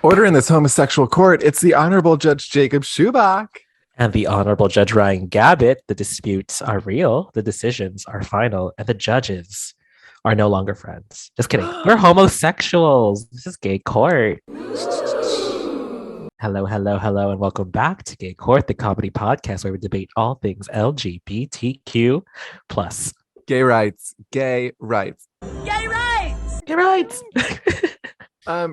Order in this homosexual court. It's the Honorable Judge Jacob Schubach. And the Honorable Judge Ryan Gabbett. The disputes are real, the decisions are final, and the judges are no longer friends. Just kidding. We're homosexuals. This is Gay Court. Hello, and welcome back to Gay Court, the comedy podcast where we debate all things LGBTQ+. Gay rights. Gay rights. Gay rights! Gay rights!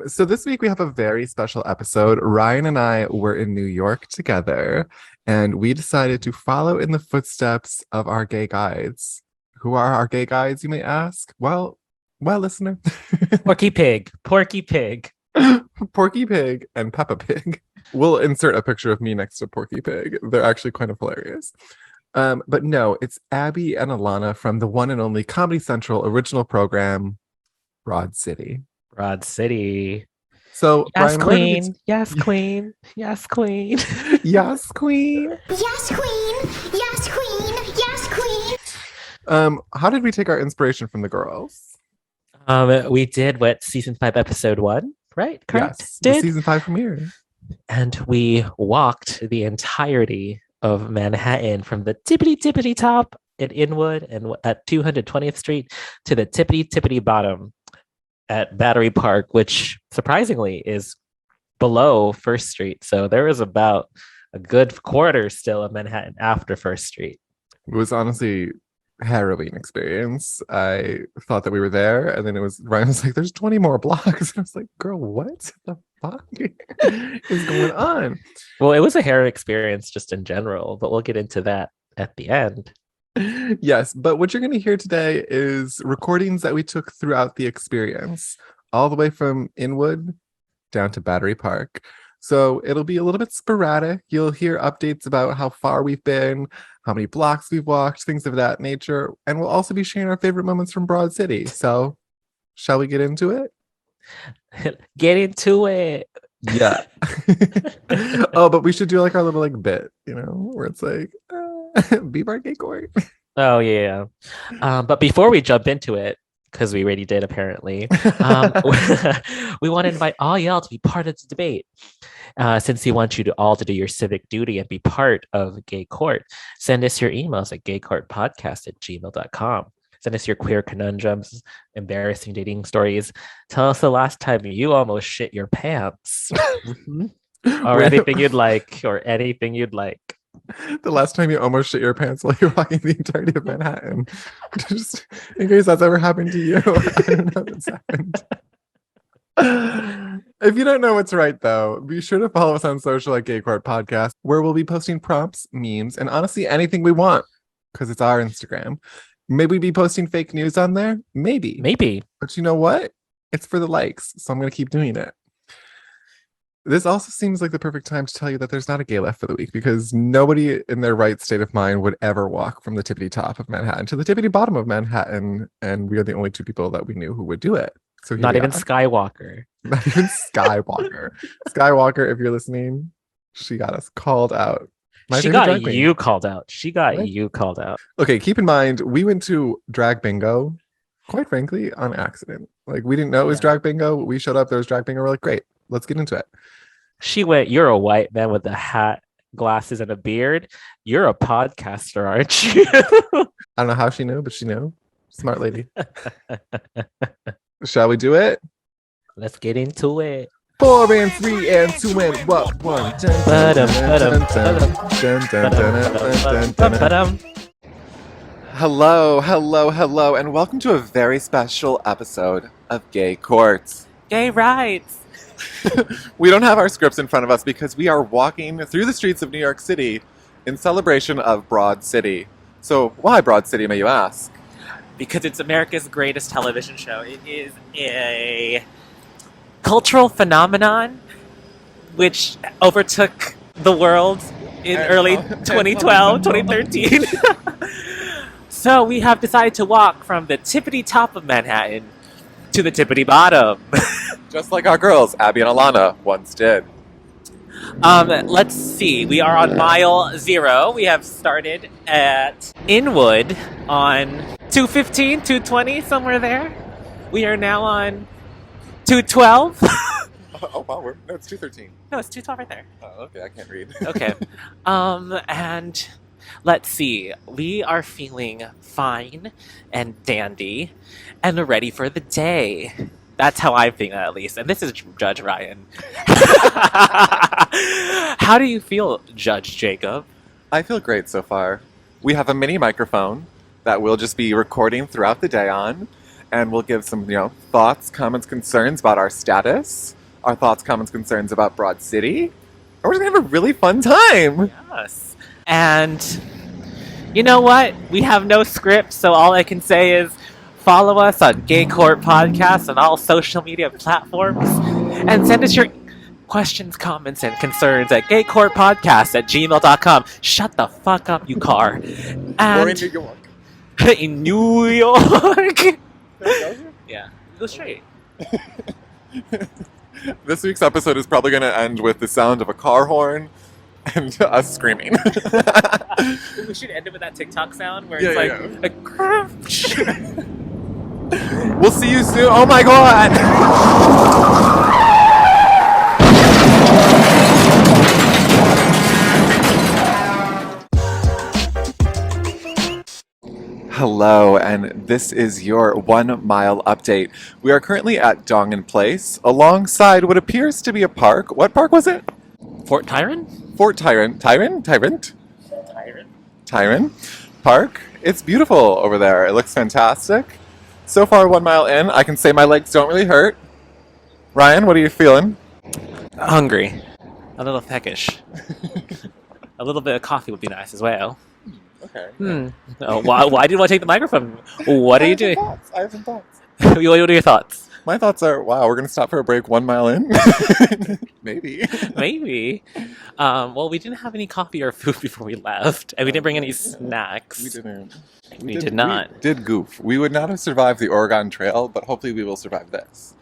So this week we have a very special episode. Ryan and I were in New York together, and we decided to follow in the footsteps of our gay guides. Who are our gay guides, you may ask? Well, listener. Porky Pig. Porky Pig and Peppa Pig. We'll insert a picture of me next to Porky Pig. They're actually kind of hilarious. But no, it's Abby and Alana from the one and only Comedy Central original program, Broad City. Broad City. So, yes, Ryan, queen. Yes, queen. Yes, queen. Yes, queen. Yes, queen. Yes, queen. Yes, queen. How did we take our inspiration from the girls? We did what season 5, episode 1, right? Correct. Yes, the season 5 premiere. And we walked the entirety of Manhattan from the tippity top at Inwood and at 220th Street to the tippity bottom at Battery Park, which surprisingly is below First Street. So there was about a good quarter still of Manhattan after First Street. It was honestly a harrowing experience. I thought that we were there, and then Ryan was like, there's 20 more blocks. I was like, girl, what the fuck is going on? Well, it was a harrowing experience just in general, but we'll get into that at the end. Yes, but what you're going to hear today is recordings that we took throughout the experience, all the way from Inwood down to Battery Park. So it'll be a little bit sporadic. You'll hear updates about how far we've been, how many blocks we've walked, things of that nature. And we'll also be sharing our favorite moments from Broad City. So shall we get into it? Get into it. Yeah. Oh, but we should do like our little bit, where it's like, be our Gay Court. Oh, yeah. But before we jump into it, because we already did apparently, we want to invite all y'all to be part of the debate. Since we want you to all to do your civic duty and be part of Gay Court, send us your emails at gaycourtpodcast@gmail.com. Send us your queer conundrums, embarrassing dating stories. Tell us the last time you almost shit your pants. Or anything you'd like. The last time you almost shit your pants while you're walking the entirety of Manhattan. Just in case that's ever happened to you. I don't know if it's happened. If you don't know what's right, though, be sure to follow us on social at Gay Court Podcast, where we'll be posting prompts, memes, and honestly anything we want, because it's our Instagram. Maybe be posting fake news on there? Maybe. But you know what? It's for the likes, so I'm going to keep doing it. This also seems like the perfect time to tell you that there's not a gay left for the week, because nobody in their right state of mind would ever walk from the tippity top of Manhattan to the tippity bottom of Manhattan, and we are the only two people that we knew who would do it. So not even Skywalker. Not even Skywalker. Skywalker, if you're listening, she got us called out. She got you called out. Okay, keep in mind, we went to drag bingo, quite frankly, on accident. We didn't know it was drag bingo. We showed up, there was drag bingo. We're like, great, let's get into it. She went, you're a white man with a hat, glasses, and a beard. You're a podcaster, aren't you? I don't know how she knew, but she knew. Smart lady. Shall we do it? Let's get into it. 4 and 3 and 2 and what? 1. Hello, and welcome to a very special episode of Gay Courts. Gay rights. We don't have our scripts in front of us because we are walking through the streets of New York City in celebration of Broad City. So why Broad City, may you ask? Because it's America's greatest television show. It is a cultural phenomenon which overtook the world in early 2012, 2013. So we have decided to walk from the tippity top of Manhattan to the tippity bottom. Just like our girls, Abby and Alana, once did. Let's see. We are on mile 0. We have started at Inwood on 215, 220, somewhere there. We are now on 212. Oh, wow. No, it's 2:13. No, it's 2:12 right there. Oh, okay. I can't read. Okay. And let's see. We are feeling fine and dandy and ready for the day. That's how I'm feeling, at least. And this is Judge Ryan. How do you feel, Judge Jacob? I feel great so far. We have a mini microphone that we'll just be recording throughout the day on, and we'll give some, thoughts, comments, concerns about our status, our thoughts, comments, concerns about Broad City, and we're just gonna have a really fun time. Yes. And you know what? We have no script, so all I can say is follow us on Gay Court Podcast on all social media platforms, and send us your questions, comments, and concerns at gaycourtpodcast@gmail.com. Shut the fuck up, you car. And Or in New York. in New York. Yeah, go straight. This week's episode is probably going to end with the sound of a car horn and us screaming. We should end it with that TikTok sound where Yeah, it's like We'll see you soon. Oh my god! Hello, and this is your 1 mile update. We are currently at Dongan Place, alongside what appears to be a park. What park was it? Fort Tyron? Fort Tyrant Park. It's beautiful over there. It looks fantastic. So far, 1 mile in, I can say my legs don't really hurt. Ryan, what are you feeling? Hungry. A little peckish. A little bit of coffee would be nice as well. Okay. Oh, why did I take the microphone? What are you doing? I have some thoughts. What are your thoughts? My thoughts are, wow, we're going to stop for a break 1 mile in? Maybe. Maybe. Well, we didn't have any coffee or food before we left, and we didn't bring any snacks. We didn't. We did not. We did goof. We would not have survived the Oregon Trail, but hopefully we will survive this.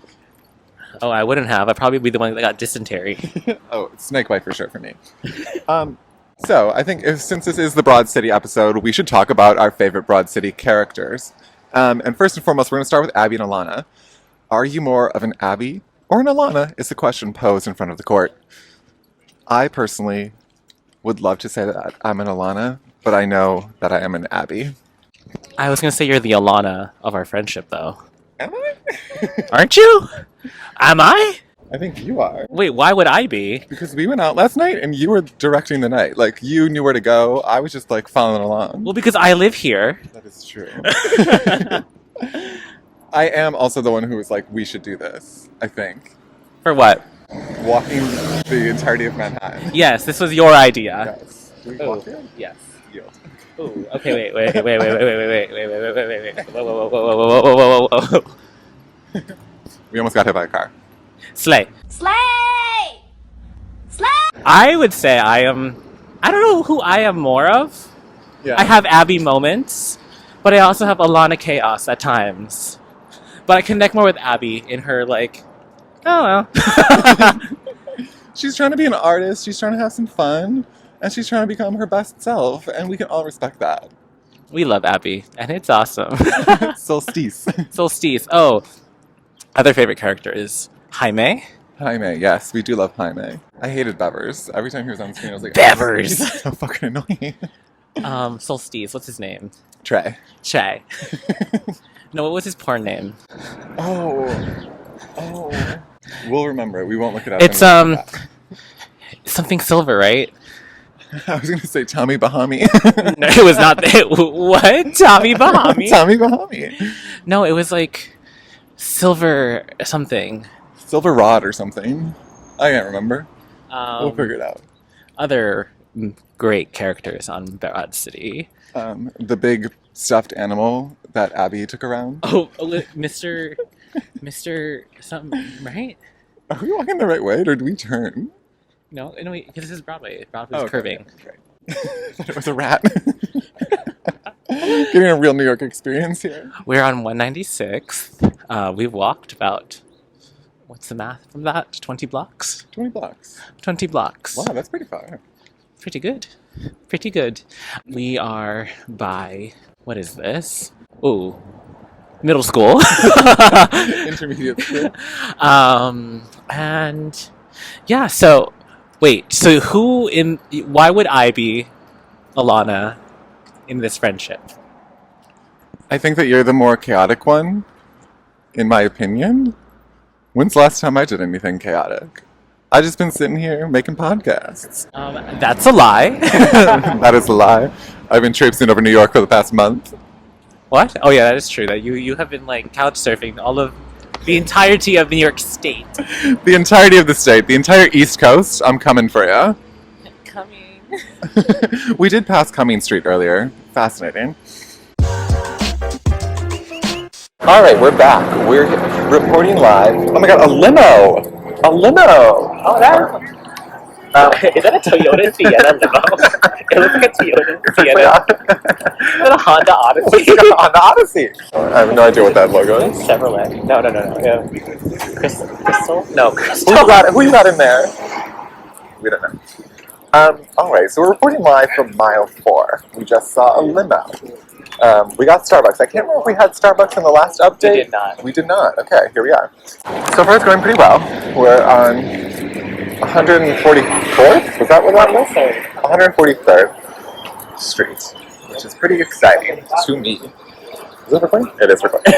Oh, I wouldn't have. I'd probably be the one that got dysentery. Oh, snakebite for sure for me. So I think since this is the Broad City episode, we should talk about our favorite Broad City characters. And first and foremost, we're going to start with Abby and Alana. Are you more of an Abby or an Alana is the question posed in front of the court. I personally would love to say that I'm an Alana, but I know that I am an Abby. I was going to say you're the Alana of our friendship, though. Am I? Aren't you? Am I? I think you are. Wait, why would I be? Because we went out last night and you were directing the night. Like, you knew where to go. I was just, like, following along. Well, because I live here. That is true. I am also the one who was like, we should do this, I think. For what? Walking the entirety of Manhattan. Yes, this was your idea. Yes. Do we Oh, walk here? yes. Yield. Ooh, okay, wait. Whoa. We almost got hit by a car. Slay. Slay! Slay! I would say I don't know who I am more of. Yeah. I have Abby moments, but I also have Alana chaos at times. But I connect more with Abby in her, like, oh well. She's trying to be an artist. She's trying to have some fun. And she's trying to become her best self. And we can all respect that. We love Abby, and it's awesome. Solstice. Solstice. Oh, other favorite character is Jaime. Jaime, yes, we do love Jaime. I hated Bevers. Every time he was on screen, I was like, Bevers! Oh, he's so fucking annoying. Solstice. What's his name? Trey. Che. No, what was his porn name? Oh. We'll remember it. We won't look it up. It's something silver, right? I was going to say Tommy Bahami. No, it was not. What? Tommy Bahami? Tommy Bahami. No, it was like silver something. Silver Rod or something. I can't remember. We'll figure it out. Other great characters on Broad City. The big stuffed animal that Abby took around. Oh, Mr. something, right? Are we walking the right way or do we turn? No, because this is Broadway. Broadway's curving. Okay. I thought it was a rat. Getting a real New York experience here. We're on 196th. We've walked about, what's the math from that? 20 blocks? 20 blocks. 20 blocks. Wow, that's pretty far. Pretty good. Pretty good. We are by, what is this? Ooh. middle school. Intermediate school. And yeah, so wait, so why would I be Alana in this friendship? I think that you're the more chaotic one, in my opinion. When's the last time I did anything chaotic? I just been sitting here making podcasts. That's a lie. That is a lie. I've been traipsing over New York for the past month. What? Oh yeah, that is true. That you have been like couch surfing all of the entirety of New York State. The entirety of the state, the entire East Coast, I'm coming for ya. Coming. We did pass Cumming Street earlier. Fascinating. All right, we're back. We're reporting live. Oh my god, a limo! A limo! Oh, is that a Toyota Sienna limo? It looks like a Toyota Sienna. Is that a Honda Odyssey? It's like a Honda Odyssey. I have no idea what that logo is. Chevrolet. No. Yeah. Crystal? No, Crystal. Who you got in there? We don't know. All right, so we're reporting live from mile 4. We just saw a limo. We got Starbucks. I can't remember if we had Starbucks in the last update. We did not. We did not. Okay, here we are. So far it's going pretty well. We're on 144th? Was that what that was? 143rd Street, which is pretty exciting to me. Is it recording? It is recording.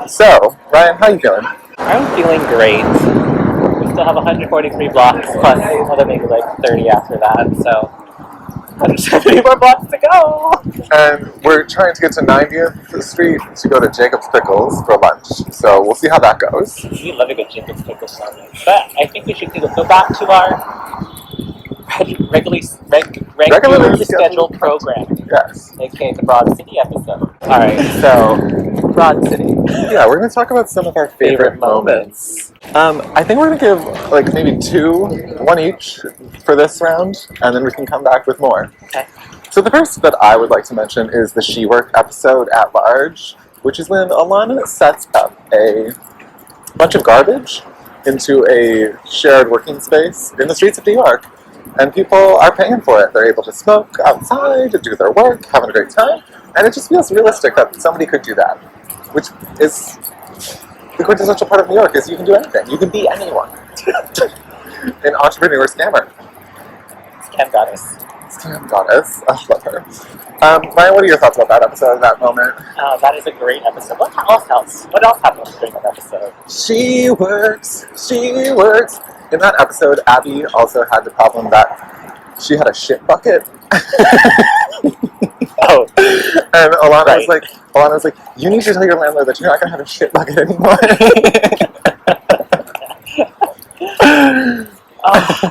So, Ryan, how are you feeling? I'm feeling great. We still have 143 blocks, plus another maybe like 30 after that, so 170 more blocks to go! And we're trying to get to 90th Street to go to Jacob's Pickles for lunch. So we'll see how that goes. We love a good Jacob's Pickles sandwich. But I think we should go back to our regularly scheduled programming. Yes. AKA the Broad City episode. Alright, so Broad City. Yeah, we're going to talk about some of our favorite moments. I think we're going to give like maybe 1 each for this round, and then we can come back with more. Okay. So the first that I would like to mention is the She Work episode at large, which is when Alana sets up a bunch of garbage into a shared working space in the streets of New York. And people are paying for it. They're able to smoke outside, to do their work, having a great time. And it just feels realistic that somebody could do that. Which is the quintessential part of New York, is you can do anything. You can be anyone. An entrepreneur scammer. Scam goddess. Scam goddess. I love her. Ryan, what are your thoughts about that episode, that moment? That is a great episode. What else happened during that episode? She works. She works. In that episode, Abby also had the problem that she had a shit bucket. Oh. And Alana Right. was like, you need to tell your landlord that you're not going to have a shit bucket anymore.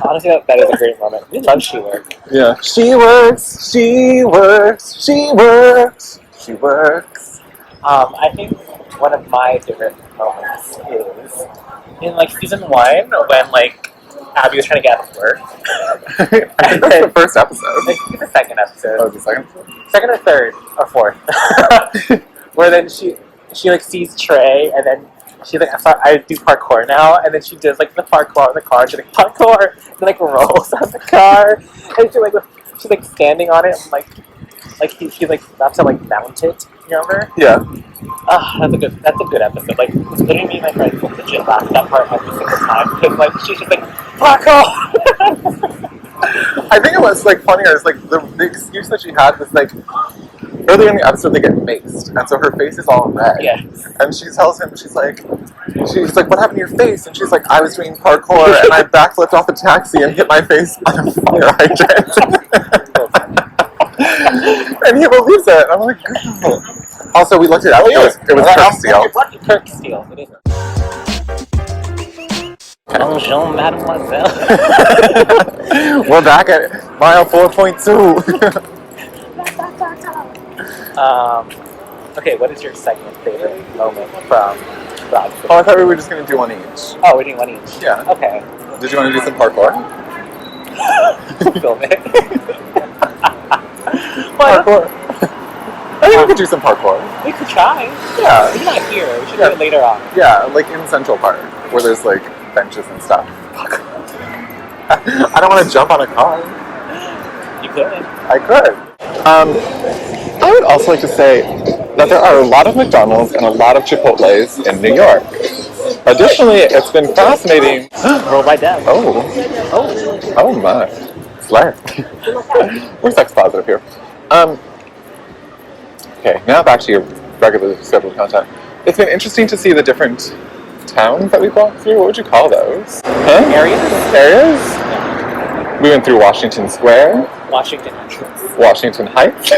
Honestly, that is a great moment. We love She Work. Yeah. She works, she works, she works, she works. I think one of my favorite moments is in like season 1 when like Abby was trying to get out of work. I think that's the first episode. I think it's the second episode. Oh, the second episode? Second or third or fourth. Where then she like sees Trey and then she's like, I do parkour now, and then she does like the parkour on the car. She's like parkour, and then like rolls on the car, and she's like standing on it, and like he like that's how like mount it. You remember? Yeah. That's a good episode. Like literally me and my friends will legit laugh at that part every single time because like she's just like parkour. I think it was like funnier. It's like the excuse that she had was like earlier in the episode they get maced, and so her face is all red. Yes. And she tells him, she's like, what happened to your face? And she's like, I was doing parkour and I backflipped off a taxi and hit my face on a fire hydrant. And he believes it. And I'm like, girl. Also, we looked it up. It was Kirk Steele. Kirk Steele. It is. Bonjour, mademoiselle. We're back at mile 4.2. Okay, what is your second favorite moment from Broad City? Oh, I thought we were just going to do one each. Oh, we're doing one each? Yeah. Okay. Did you want to do some parkour? Film it. Parkour. I think we could do some parkour. We could try. Yeah. We're not here. We should do it later on. Yeah, like in Central Park, where there's like benches and stuff. I don't want to jump on a car. You could. I could. I would also like to say, that there are a lot of McDonald's and a lot of Chipotles in New York. Additionally, it's been fascinating. Roll by death. Oh my. Slur. We're sex positive here. Okay, now back to your regularly scheduled content. It's been interesting to see the different towns that we've walked through. What would you call those? Huh? Areas? Areas? We went through Washington Square. Washington Heights. Washington Heights.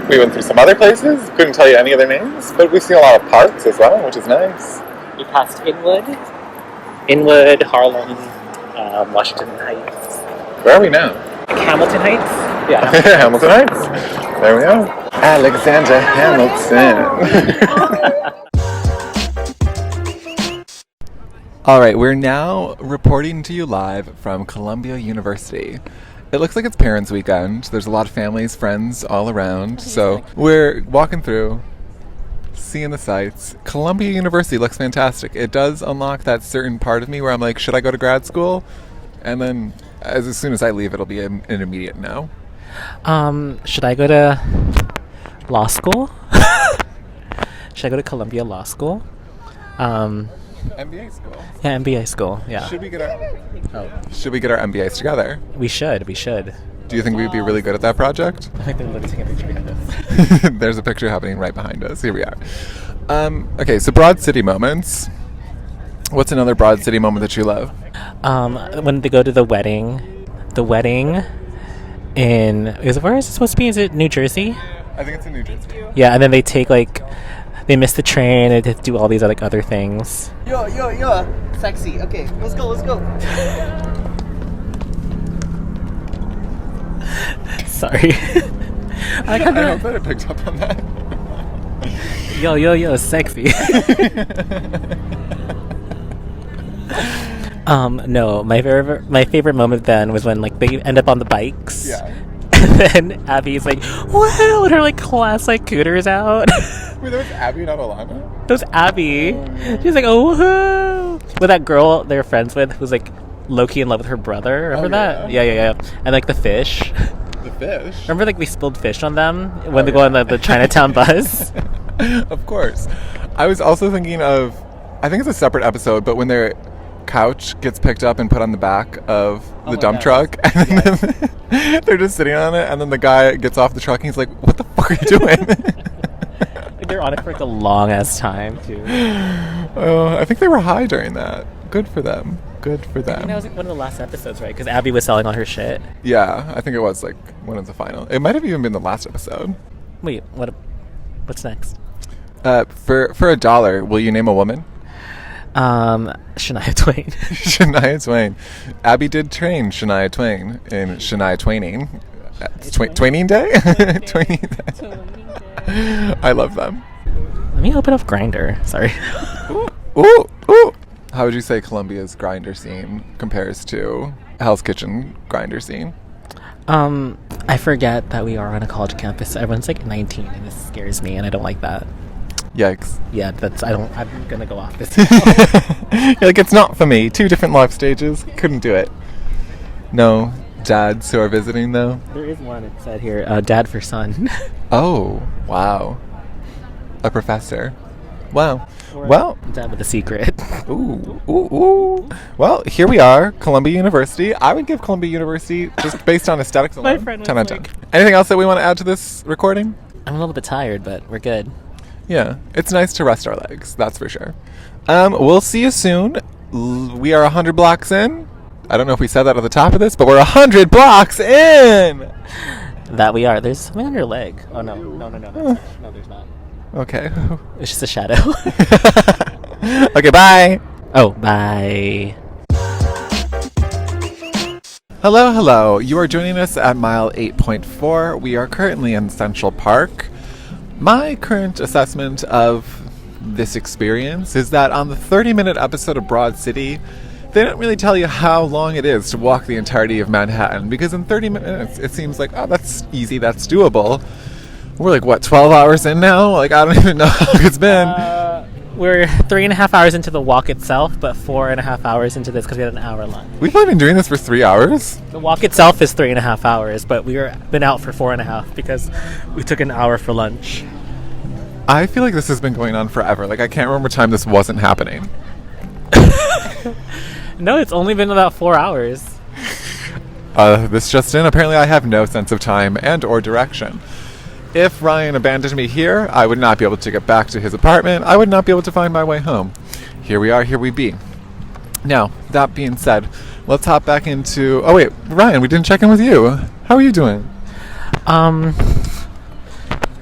We went through some other places. Couldn't tell you any of their names, but we've seen a lot of parks as well, which is nice. We passed Inwood, Harlem, Washington Heights. Where are we now? Hamilton Heights? Yeah. Hamilton Heights. There we are. Alexander Hamilton. All right, we're now reporting to you live from Columbia University. It looks like it's parents' weekend. There's a lot of families, friends all around. So we're walking through, seeing the sights. Columbia University looks fantastic. It does unlock that certain part of me where I'm like, should I go to grad school? And then as soon as I leave, it'll be an immediate no. Should I go to law school? Should I go to Columbia Law School? MBA school. Yeah, MBA school. Yeah. Should we get our MBAs together? We should. Do you think we'd be really good at that project? I think they're literally taking a picture behind us. There's a picture happening right behind us. Here we are. Okay, so Broad City moments. What's another Broad City moment that you love? When they go to the wedding in, where is it supposed to be? Is it New Jersey? I think it's in New Jersey. Yeah, and then they take they miss the train and they do all these other things. Yo, sexy. Okay, let's go. Sorry. I hope that I picked up on that. Yo, sexy. No, my favorite moment then was when they end up on the bikes. Yeah. And then Abby's like, wow, and her class cooters out. Wait, that was Abby, not Alana? That was Abby. She's like, oh, woohoo. With that girl they're friends with who's low-key in love with her brother. Remember that? Yeah. And the fish. The fish? Remember we spilled fish on them when they go on the Chinatown bus? Of course. I was also thinking of, I think it's a separate episode, but when their couch gets picked up and put on the back of the dump truck, and then they're just sitting on it, and then the guy gets off the truck and he's like, what the fuck are you doing? They're on it for a long ass time too. I think they were high during that. Good for them. I think that was one of the last episodes, right? Because Abby was selling all her shit. Yeah, I think it was one of the final. It might have even been the last episode. Wait, what's next? For $1, will you name a woman? Shania Twain. Shania Twain. Abby did train Shania Twain in Shania Twaining. Twaining Day? Twaining Day. I love them. Let me open up Grindr. Sorry. Ooh. How would you say Columbia's grinder scene compares to Hell's Kitchen grinder scene? I forget that we are on a college campus. Everyone's 19, and this scares me, and I don't like that. Yikes. Yeah, I'm gonna go off this. You're it's not for me. 2 different life stages. Couldn't do it. No dads who are visiting, though? There is one, it said here, dad for son. Oh, wow. A professor. Wow. Well, dad with a secret. Ooh. Well, here we are, Columbia University. I would give Columbia University, just based on aesthetics alone, My friend was 10 out of 10. Anything else that we want to add to this recording? I'm a little bit tired, but we're good. Yeah, it's nice to rest our legs, that's for sure. We'll see you soon. We are 100 blocks in. I don't know if we said that at the top of this, but we're 100 blocks in! That we are. There's something on your leg. Oh, no. No, there's not. Okay. It's just a shadow. Okay, bye! Oh, bye. Hello. You are joining us at mile 8.4. We are currently in Central Park. My current assessment of this experience is that on the 30-minute episode of Broad City, they don't really tell you how long it is to walk the entirety of Manhattan, because in 30 minutes it seems like, oh, that's easy, that's doable. We're 12 hours in now? I don't even know how long it's been. We're 3.5 hours into the walk itself, but 4.5 hours into this because we had an hour lunch. We've only been doing this for 3 hours. The walk itself is 3.5 hours, but been out for 4.5 because we took an hour for lunch. I feel like this has been going on forever. Like, I can't remember a time this wasn't happening. No, it's only been about 4 hours. This just in, apparently I have no sense of time and or direction. If Ryan abandoned me here, I would not be able to get back to his apartment. I would not be able to find my way home. Here we are, here we be. Now, that being said, let's hop back into... Oh wait, Ryan, we didn't check in with you. How are you doing? The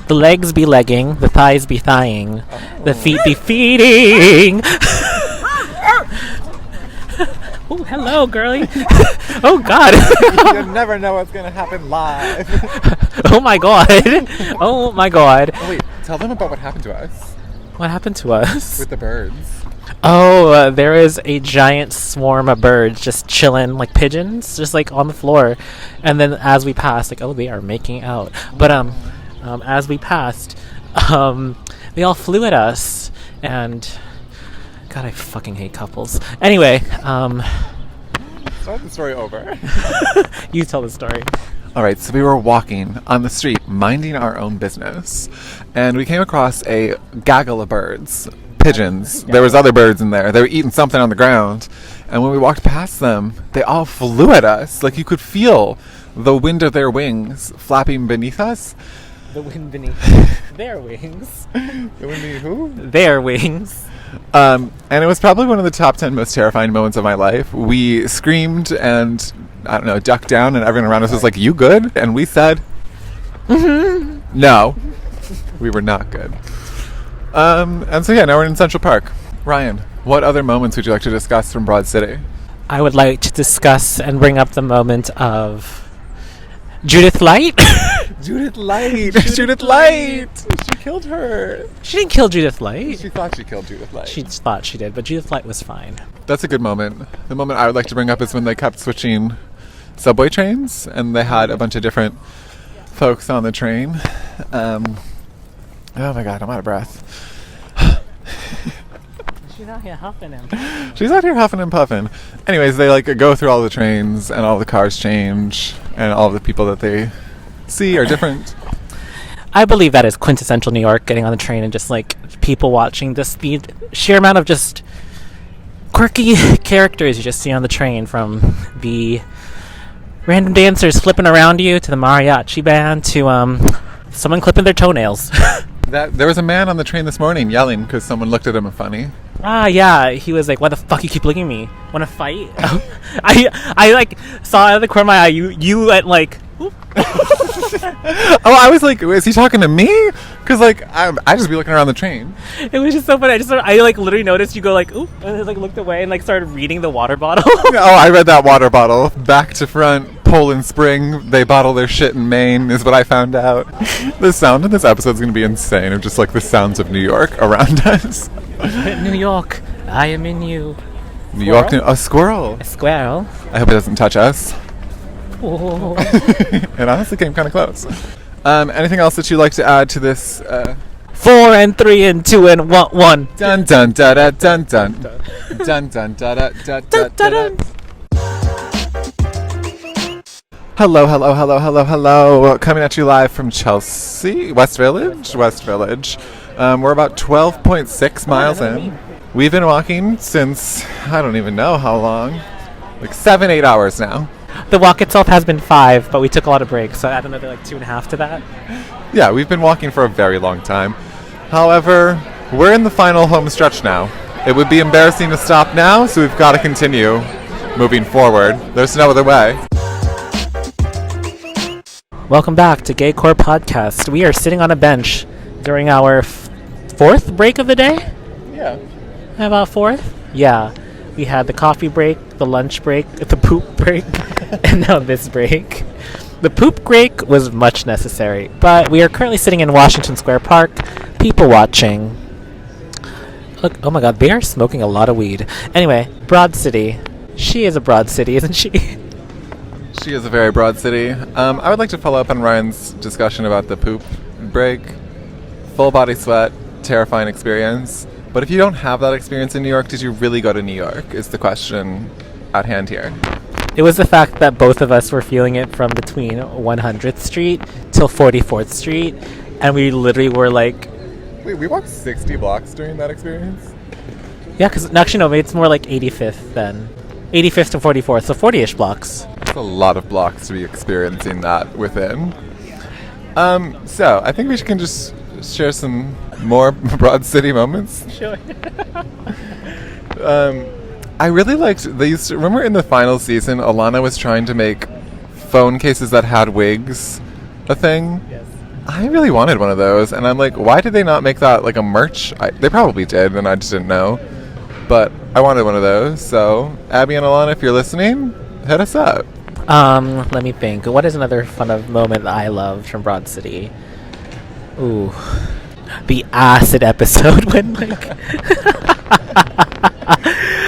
legs be legging, the thighs be thighing, the feet be feeding. Oh, hello, girlie. Oh, God. You never know what's going to happen live. Oh, my God. Oh, my God. Oh wait, tell them about what happened to us. What happened to us? With the birds. Oh, there is a giant swarm of birds just chilling, like pigeons, just like on the floor. And then as we passed, like, oh, they are making out. But as we passed, they all flew at us, and God, I fucking hate couples. Anyway, Start the story over. you tell the story. All right, so we were walking on the street, minding our own business, and we came across a gaggle of birds, pigeons. There was other birds in there. They were eating something on the ground, and when we walked past them, they all flew at us. Like, you could feel the wind of their wings flapping beneath us. The wind beneath their wings. The wind beneath who? Their wings. And it was probably one of the top 10 most terrifying moments of my life. We screamed and, I don't know, ducked down, and everyone around us was like, "You good?" And we said, no. We were not good. And so, yeah, now we're in Central Park. Ryan, what other moments would you like to discuss from Broad City? I would like to discuss and bring up the moment of Judith Light. Judith Light! Judith Light! She killed her. She didn't kill Judith Light. She thought she killed Judith Light. She thought she did, but Judith Light was fine. That's a good moment. The moment I would like to bring up is when they kept switching subway trains, and they had a bunch of different folks on the train. Oh my God, I'm out of breath. She's out here huffing him. She's out here huffing and puffing. Anyways, they like go through all the trains, and all the cars change, and all the people that they see are different. I believe that is quintessential New York, getting on the train and just like people watching the sheer amount of just quirky characters you just see on the train, from the random dancers flipping around you to the mariachi band to someone clipping their toenails. There was a man on the train this morning yelling because someone looked at him funny. Ah, yeah, he was like, "Why the fuck you keep looking at me? Want to fight?" I like saw out of the corner of my eye you went like, "Oop." Oh, I was like, is he talking to me? Because like I just be looking around the train. It was just so funny. I like literally noticed you go like, "Oop," and then like looked away and like started reading the water bottle. Oh, I read that water bottle. Back to front, Poland Spring. They bottle their shit in Maine, is what I found out. The sound in this episode is going to be insane, of just like the sounds of New York around us. New York, I am in you. New York, a squirrel. A squirrel. I hope it doesn't touch us. Oh. It honestly came kind of close. Anything else that you'd like to add to this? 4 and 3 and 2 and 1. Dun dun da da dun dun dun dun da da da da da. Hello. Coming at you live from Chelsea, West Village. We're about 12.6 miles in. We've been walking since, I don't even know how long, like 7-8 hours now. The walk itself has been 5, but we took a lot of breaks, so I don't know, they're like 2.5 to that. Yeah, we've been walking for a very long time. However, we're in the final home stretch now. It would be embarrassing to stop now, so we've got to continue moving forward. There's no other way. Welcome back to Gay Core Podcast. We are sitting on a bench during our 4th break of the day? Yeah. About 4th? Yeah. We had the coffee break, the lunch break, the poop break, and now this break. The poop break was much necessary, but we are currently sitting in Washington Square Park, people watching. Look, oh my God, they are smoking a lot of weed. Anyway, Broad City. She is a broad city, isn't she? She is a very broad city. I would like to follow up on Ryan's discussion about the poop break. Full body sweat, terrifying experience. But if you don't have that experience in New York, did you really go to New York? Is the question at hand here. It was the fact that both of us were feeling it from between 100th Street till 44th Street, and we literally were like, Wait, we walked 60 blocks during that experience? yeah, because actually no, it's more like 85th then. 85th to 44th, so 40-ish blocks. It's a lot of blocks to be experiencing that within. So I think we can just share some more Broad City moments. Sure. I really liked remember in the final season, Alana was trying to make phone cases that had wigs a thing? Yes. I really wanted one of those, and I'm like, why did they not make that like a merch? They probably did, and I just didn't know. But I wanted one of those, so Abby and Alana, if you're listening, hit us up. Let me think. What is another fun of moment that I loved from Broad City? Ooh, the acid episode when like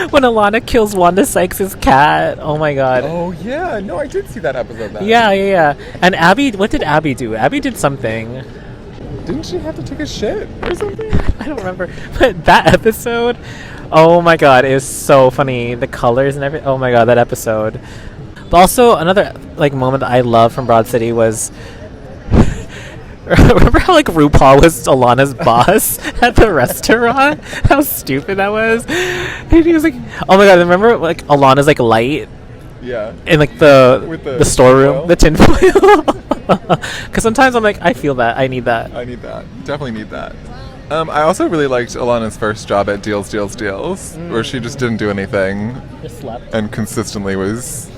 when Alana kills Wanda Sykes' cat. Oh my god. Oh yeah, no, I did see that episode. Yeah. And Abby, what did Abby do? Abby did something. Didn't she have to take a shit or something? I don't remember. But that episode, oh my god, it was so funny. The colors and everything. Oh my god, that episode. But also another like moment that I love from Broad City was remember how like RuPaul was Alana's boss at the restaurant? How stupid that was. And he was like, oh my god, remember like Alana's like light Yeah. in like With the storeroom, tinfoil? the tinfoil. Because sometimes I'm like, I feel that, I need that. I need that. Definitely need that. I also really liked Alana's first job at Deals, where she just didn't do anything Just slept. and consistently was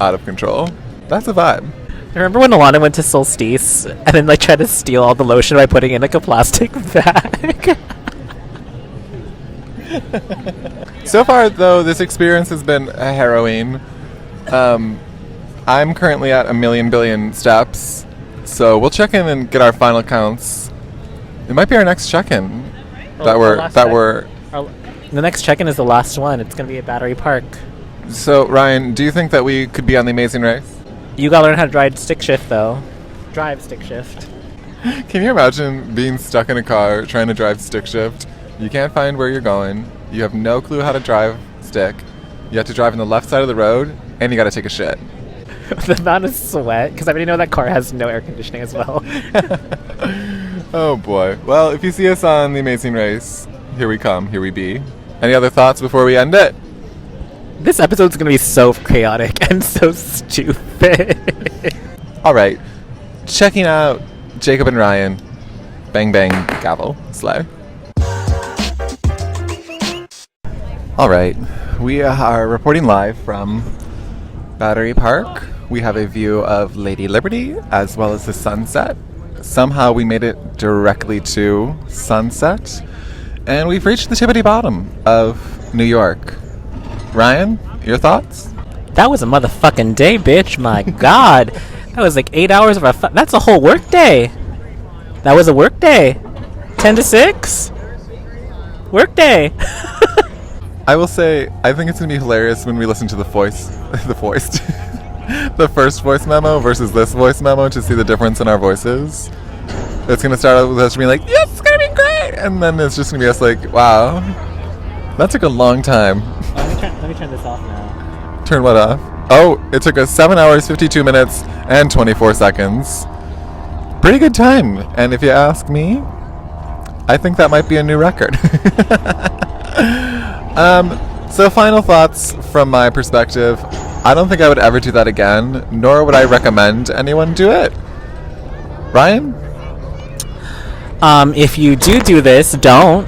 out of control. That's a vibe. Remember when Alana went to Solstice and then like tried to steal all the lotion by putting it in like a plastic bag? So far, though, this experience has been harrowing. I'm currently at 1,000,000 billion steps, so we'll check in and get our final counts. It might be our next check-in The next check-in is the last one. It's gonna be at Battery Park. So, Ryan, do you think that we could be on the Amazing Race? You gotta learn how to drive stick shift though. Drive stick shift. Can you imagine being stuck in a car trying to drive stick shift? You can't find where you're going. You have no clue how to drive stick. You have to drive on the left side of the road, and you gotta take a shit. The amount of sweat, because I already know that car has no air conditioning as well. Oh boy. Well, if you see us on The Amazing Race, here we come, here we be. Any other thoughts before we end it? This episode's gonna be so chaotic and so stupid. All right. Checking out Jacob and Ryan. Bang, bang, gavel, slay. All right. We are reporting live from Battery Park. We have a view of Lady Liberty as well as the sunset. Somehow we made it directly to sunset. And we've reached the tippity bottom of New York. Ryan, your thoughts? That was a motherfucking day, bitch. My god. That was like 8 hours of that's a whole work day. That was a work day. 10 to 6? Work day. I will say, I think it's going to be hilarious when we listen to the first voice memo versus this voice memo to see the difference in our voices. It's going to start out with us being like, yes, it's going to be great! And then it's just going to be us like, wow, that took a long time. Let me turn this off now. Turn what off? Oh, it took us 7 hours, 52 minutes, and 24 seconds. Pretty good time. And if you ask me, I think that might be a new record. So final thoughts from my perspective. I don't think I would ever do that again, nor would I recommend anyone do it. Ryan? If you do this, don't.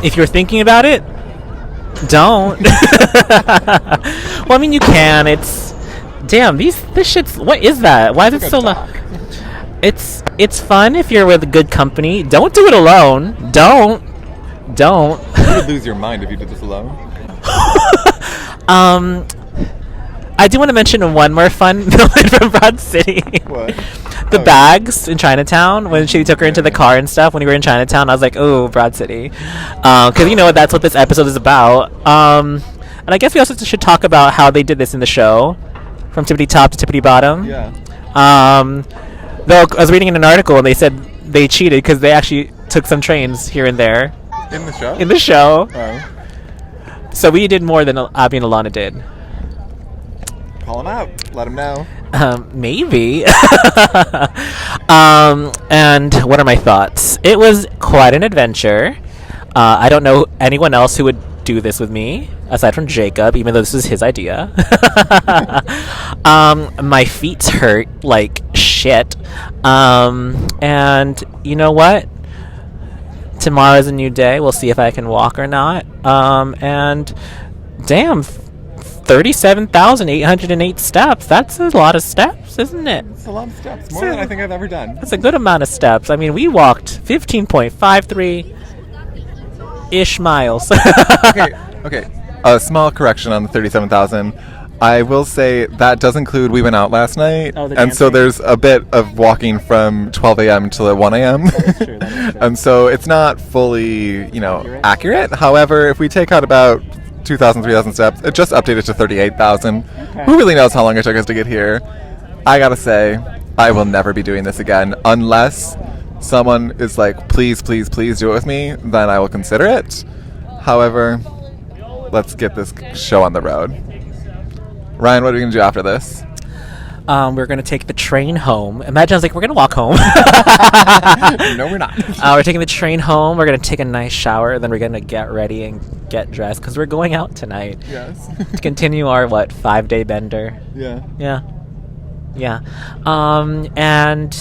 If you're thinking about it, don't. Well, I mean, you can. It's damn. This shit's. What is that? Why is it so loud? It's fun if you're with good company. Don't do it alone. Don't. You would lose your mind if you did this alone. I do want to mention one more fun moment from Broad City. What? The bags in Chinatown, when she took her into the car and stuff, when we were in Chinatown, I was like, oh, Broad City. Because, you know, that's what this episode is about. And I guess we also should talk about how they did this in the show, from tippity top to tippity bottom. Yeah. Though I was reading in an article, and they said they cheated because they actually took some trains here and there In the show? in the show. Oh. So we did more than Abby and Alana did. Call him out. Let him know. Maybe. And what are my thoughts? It was quite an adventure. I don't know anyone else who would do this with me aside from Jacob, even though this was his idea. My feet hurt like shit. And you know what? Tomorrow's a new day. We'll see if I can walk or not. And damn, 37,808 steps. That's a lot of steps, isn't it? It's a lot of steps. More than I think I've ever done. That's a good amount of steps. I mean, we walked 15.53-ish miles. Okay. A small correction on the 37,000. I will say that does include we went out last night. Oh, the and so dancing. there's a bit of walking from 12 a.m. till 1 a.m. That is true. And so it's not fully, accurate. However, if we take out about 2,000, 3,000 steps, it just updated to 38,000. Who really knows how long it took us to get here? I gotta say, I will never be doing this again unless someone is like, please, please, please do it with me, then I will consider it. However, let's get this show on the road. Ryan, what are we gonna do after this? We're going to take the train home. Imagine I was like, we're going to walk home. No, we're not. We're taking the train home. We're going to take a nice shower. Then we're going to get ready and get dressed because we're going out tonight. Yes. To continue our, 5-day bender. Yeah. Yeah. And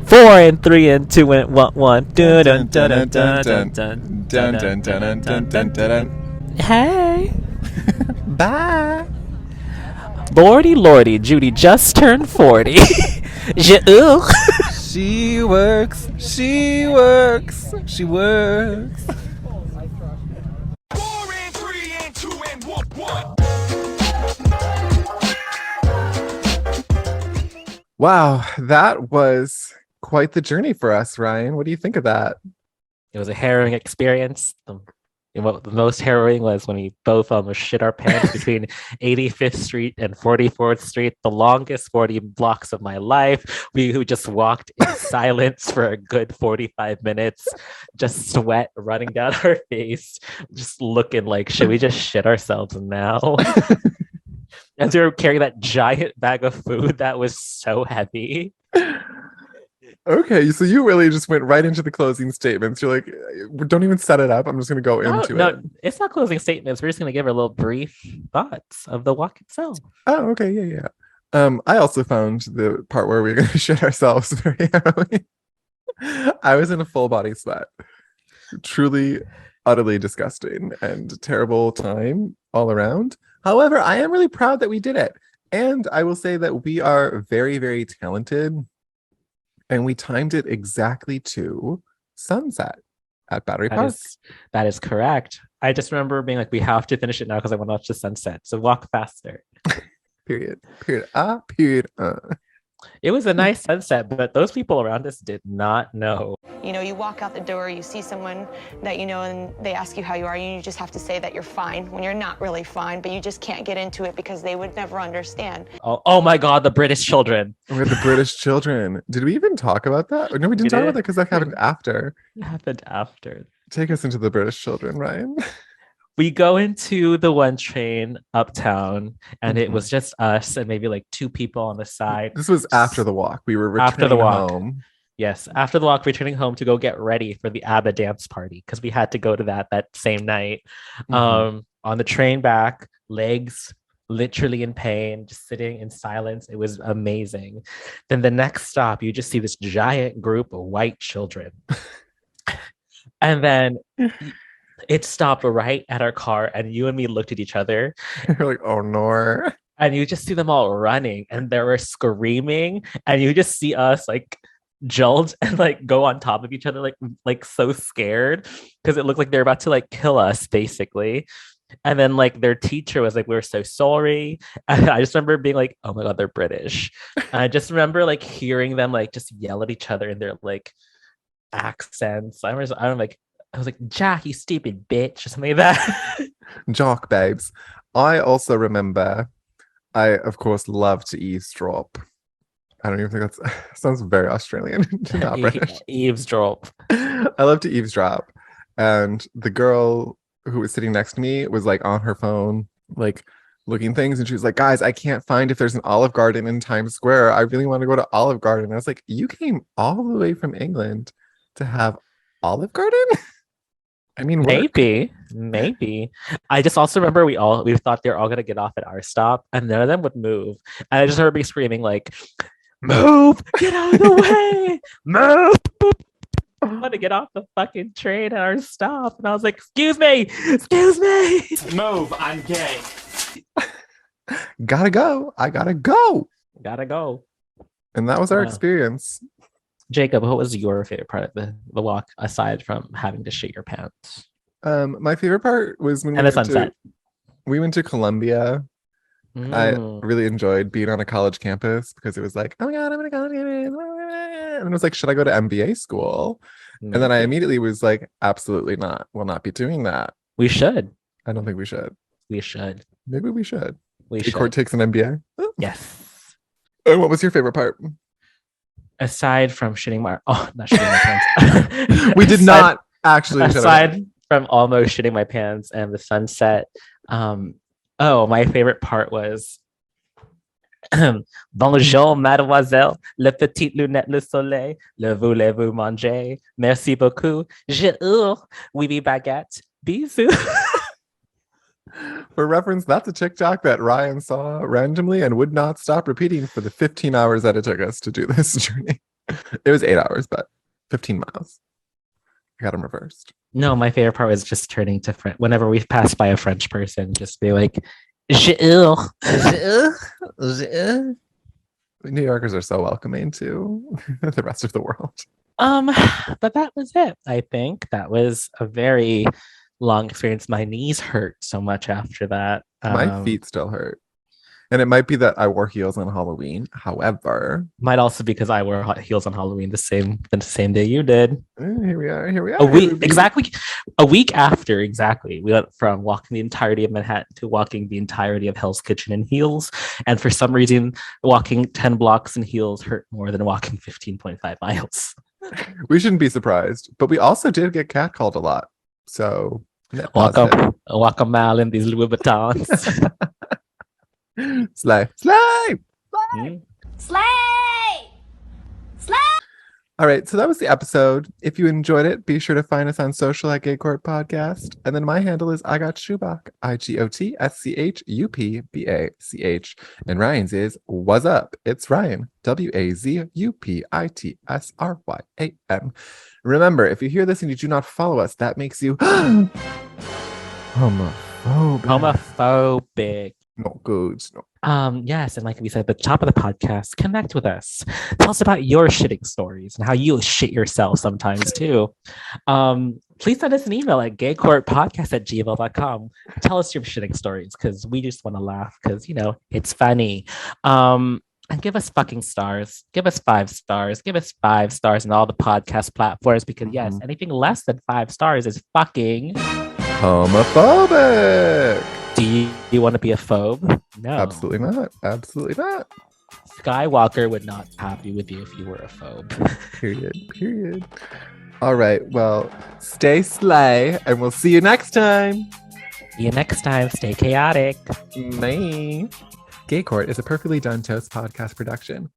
4 and 3 and 2 and 1. Dun, dun, dun, dun, dun, dun, dun, dun, dun, dun, dun. Hey. Bye. Lordy, Judy just turned 40. Ooh. She works. 4 and 3 and 2 and 1. Wow, that was quite the journey for us, Ryan. What do you think of that? It was a harrowing experience. What the most harrowing was when we both almost shit our pants between 85th Street and 44th Street, the longest 40 blocks of my life. We just walked in silence for a good 45 minutes, just sweat running down our face, just looking like, should we just shit ourselves now? As we were carrying that giant bag of food that was so heavy. Okay, so you really just went right into the closing statements. You're like, don't even set it up. I'm just going to go into it. No, it's not closing statements. We're just going to give her little brief thoughts of the walk itself. Oh, okay, yeah. I also found the part where we were going to shit ourselves very harrowing. I was in a full body sweat. Truly, utterly disgusting and terrible time all around. However, I am really proud that we did it. And I will say that we are very, very talented. And we timed it exactly to sunset at Battery Park. That is correct. I just remember being like, we have to finish it now because I want to watch the sunset. So walk faster. Period. It was a nice sunset, but those people around us did not know. You know, you walk out the door, you see someone that you know, and they ask you how you are, and you just have to say that you're fine when you're not really fine, but you just can't get into it because they would never understand. Oh my God, the British children. We're the British children. Did we even talk about that? No, we didn't talk about that because that happened after. It happened after. Take us into the British children, Ryan. We go into the one train uptown, and it was just us and maybe like 2 people on the side. This was after the walk. We were returning After the walk. home. Yes, after the walk, returning home to go get ready for the ABBA dance party because we had to go to that same night. On the train back, legs literally in pain, just sitting in silence. It was amazing. Then the next stop, you just see this giant group of white children. And then it stopped right at our car, and you and me looked at each other. You're like, oh no. And you just see them all running, and they were screaming, and you just see us like jolt and like go on top of each other, like so scared because it looked like they're about to like kill us, basically. And then like their teacher was like, we're so sorry. And I just remember being like, oh my God, they're British. And I just remember like hearing them like just yell at each other in their like accents. I was like, Jack, you stupid bitch, or something like that. Jock babes. I also remember, I of course love to eavesdrop I don't even think that's sounds very Australian. Not British. Eavesdrop. I love to eavesdrop. And the girl who was sitting next to me was like on her phone, like looking things. And she was like, guys, I can't find if there's an Olive Garden in Times Square. I really want to go to Olive Garden. And I was like, you came all the way from England to have Olive Garden? I mean, work. Maybe. I just also remember we thought they were all gonna get off at our stop, and none of them would move. And I just heard me screaming like, "Move! Get out of the way! Move!" I want to get off the fucking train at our stop, and I was like, "Excuse me! Move! I'm gay. Gotta go. I gotta go. Gotta go." And that was our Wow. experience. Jacob, what was your favorite part of the walk aside from having to shit your pants My favorite part was when and the sunset? We went to Columbia. I really enjoyed being on a college campus because it was like, oh my god, I'm gonna college campus. And it was like, should I go to MBA school? And then I immediately was like, absolutely not. We'll not be doing that. We should. I don't think we should. We should. Maybe we should. We The court should. takes an MBA. Yes. And what was your favorite part? Aside from shitting my not shitting my pants. We did not actually. Aside from almost shitting my pants and the sunset. My favorite part was Bonjour, mademoiselle, le petit lunette le soleil, le voulez-vous manger? Merci beaucoup. Je oui, oui, baguette. Bisous. For reference, that's a TikTok that Ryan saw randomly and would not stop repeating for the 15 hours that it took us to do this journey. It was 8 hours, but 15 miles. I got them reversed. No, my favorite part was just turning to French. Whenever we pass by a French person, just be like, Je New Yorkers are so welcoming to the rest of the world. But that was it. I think that was a very long experience. My knees hurt so much after that. My feet still hurt. And it might be that I wore heels on Halloween. However, might also be because I wore heels on Halloween the same day you did. Here we are. A week after, we went from walking the entirety of Manhattan to walking the entirety of Hell's Kitchen in heels. And for some reason, walking 10 blocks in heels hurt more than walking 15.5 miles. We shouldn't be surprised. But we also did get catcalled a lot. So walk a mile in these Louis Vuittons. Slay. All right, so that was the episode. If you enjoyed it, be sure to find us on social at Gay Court Podcast. And then my handle is I Got Shubach, IGOTSCHUPBACH. And Ryan's is What's Up? It's Ryan, WAZUPITSRYAN. Remember, if you hear this and you do not follow us, that makes you homophobic. No good. No. Yes, and like we said at the top of the podcast, connect with us. Tell us about your shitting stories and how you shit yourself sometimes too. Please send us an email at gaycourtpodcast@gmail.com. Tell us your shitting stories because we just want to laugh because it's funny. And give us fucking stars. Give us 5 stars. Give us 5 stars on all the podcast platforms because yes, anything less than 5 stars is fucking homophobic. Do you want to be a phobe? No. Absolutely not. Absolutely not. Skywalker would not be happy with you if you were a phobe. Period. All right. Well, stay slay, and we'll see you next time. See you next time. Stay chaotic. Bye. Gay Court is a Perfectly Done Toast podcast production.